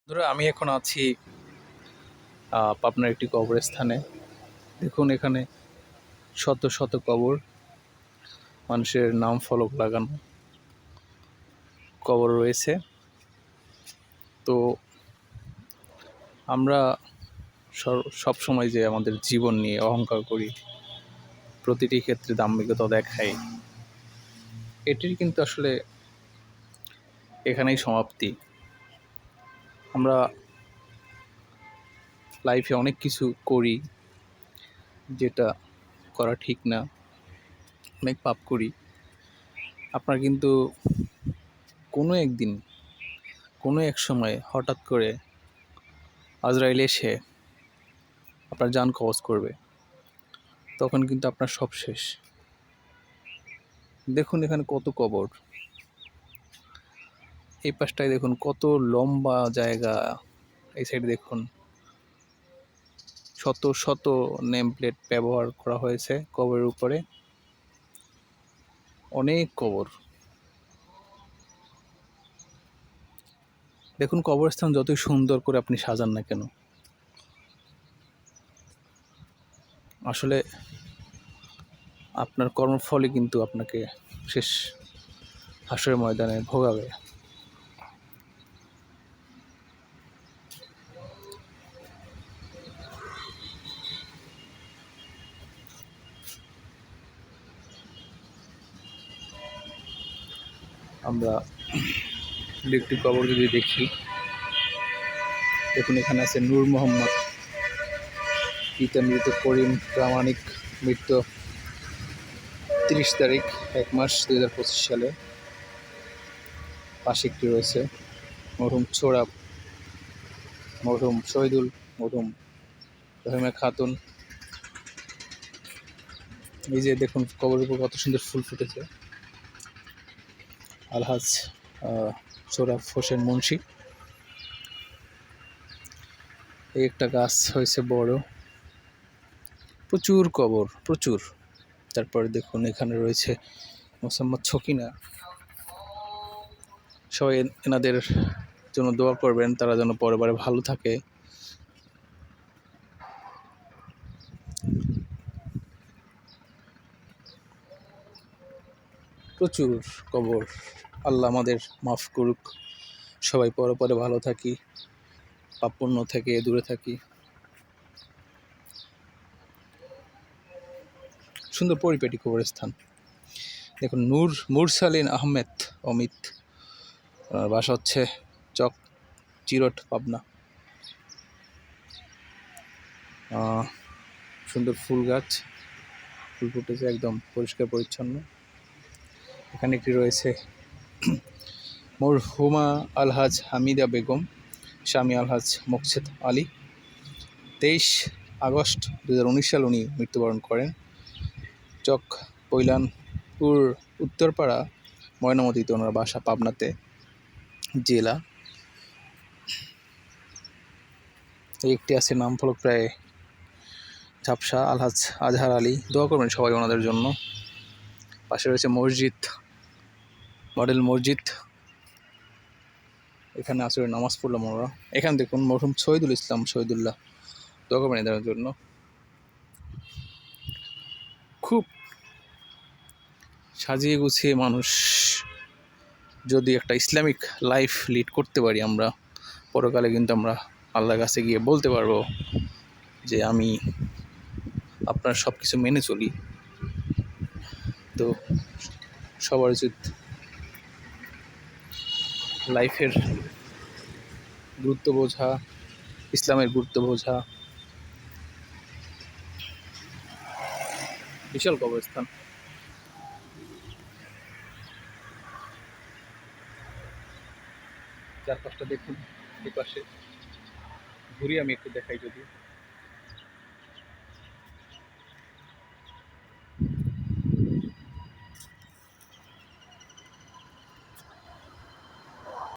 ধরো আমি এখন আছি পাবনার একটি কবরস্থানে। দেখুন এখানে শত শত কবর, মানুষের নাম ফলক লাগানো কবর রয়েছে। তো আমরা সব সময় যে আমাদের জীবন নিয়ে অহংকার করি, প্রতিটি ক্ষেত্রে দাম্ভিকতা দেখাই, এটির কিন্তু আসলে এখানেই সমাপ্তি। আমরা লাইফে অনেক কিছু করি যেটা করা ঠিক না, অনেক পাপ করি। আপনার কিন্তু কোনো একদিন কোনো এক সময় হঠাৎ করে আজরাইল এসে আপনার জান কবজ করবে, তখন কিন্তু আপনার সব শেষ। দেখুন এখানে কত কবর, এই পাশটায় দেখুন কত লম্বা জায়গা, এই সাইডে দেখুন শত শত নেম প্লেট ব্যবহার করা হয়েছে কবরের উপরে, অনেক কবর। দেখুন কবরস্থান যতই সুন্দর করে আপনি সাজান না কেন, আসলে আপনার কর্মফলই কিন্তু আপনাকে শেষ হাসরের ময়দানে ভোগাবে। আমরা একটি কবর যদি দেখি, দেখুন এখানে আছে নূর মোহাম্মদ, পিতা মৃত করিম প্রামাণিক, মৃত্যু 30 তারিখ 1 মাস 2025 সালে। পাশে একটি রয়েছে মরহুম ছোড়াব, মরহুম শহীদুল, মরহুম রহিমা খাতুন। এই যে দেখুন কবরের উপর কত সুন্দর ফুল ফুটেছে, আলহাজ সোহরাব হোসেন মুন্সি। এই একটা গাছ হয়েছে বড়, প্রচুর কবর প্রচুর। তারপরে দেখুন এখানে রয়েছে মোসাম্মদ ছকিনা। সবাই এনাদের জন্য দোয়া করবেন, তারা যেন পরেবারে ভালো থাকে। প্রচুর কবর, আল্লাহ আমাদের মাফ করুক, সবাই পরে ভালো থাকি, পাপ পুণ্য থেকে দূরে থাকি। সুন্দর পরিপাটি কবরস্থান। দেখুন নূর মুরসালিন আহমেদ অমিত, বাসা হচ্ছে চক চিরট, পাবনা। সুন্দর ফুল গাছ, ফুল ফুটেছে একদম পরিষ্কার পরিচ্ছন্ন। এখানে একটি রয়েছে মরহুমা আলহাজ হামিদা বেগম, স্বামী আলহাজ মোকছেদ আলী। 23 আগস্ট 2019 সালে উনি মৃত্যুবরণ করেন। চক পৈলানপুর উত্তরপাড়া ময়নামতিতে ওনার বাসা, পাবনাতে জেলা। একটি আছে নাম ফলক প্রায় ঝাপসা, আলহাজ আজহার আলী। দোয়া করবেন সবাই ওনাদের জন্য। পাশে রয়েছে মসজিদ, মডেল মসজিদ, এখানে আসলে নামাজ পড়লাম আমরা। এখানে দেখুন মরহুম শহীদুল ইসলাম, শহীদুল্লাহ, দোয়া করবেন এদের জন্য। খুব সাজিয়ে গুছিয়ে মানুষ যদি একটা ইসলামিক লাইফ লিড করতে পারি, আমরা পরকালে কিন্তু আমরা আল্লাহর কাছে গিয়ে বলতে পারবো যে আমি আপনার সব কিছু মেনে চলি। তো সবার উচিত লাইফের গুরুত্ব বোঝা, ইসলামের গুরুত্ব বোঝা। বিশাল কবরস্থান, চারপাশটা দেখুন। এই পাশে ঘুরি আমি একটু দেখাই যদি।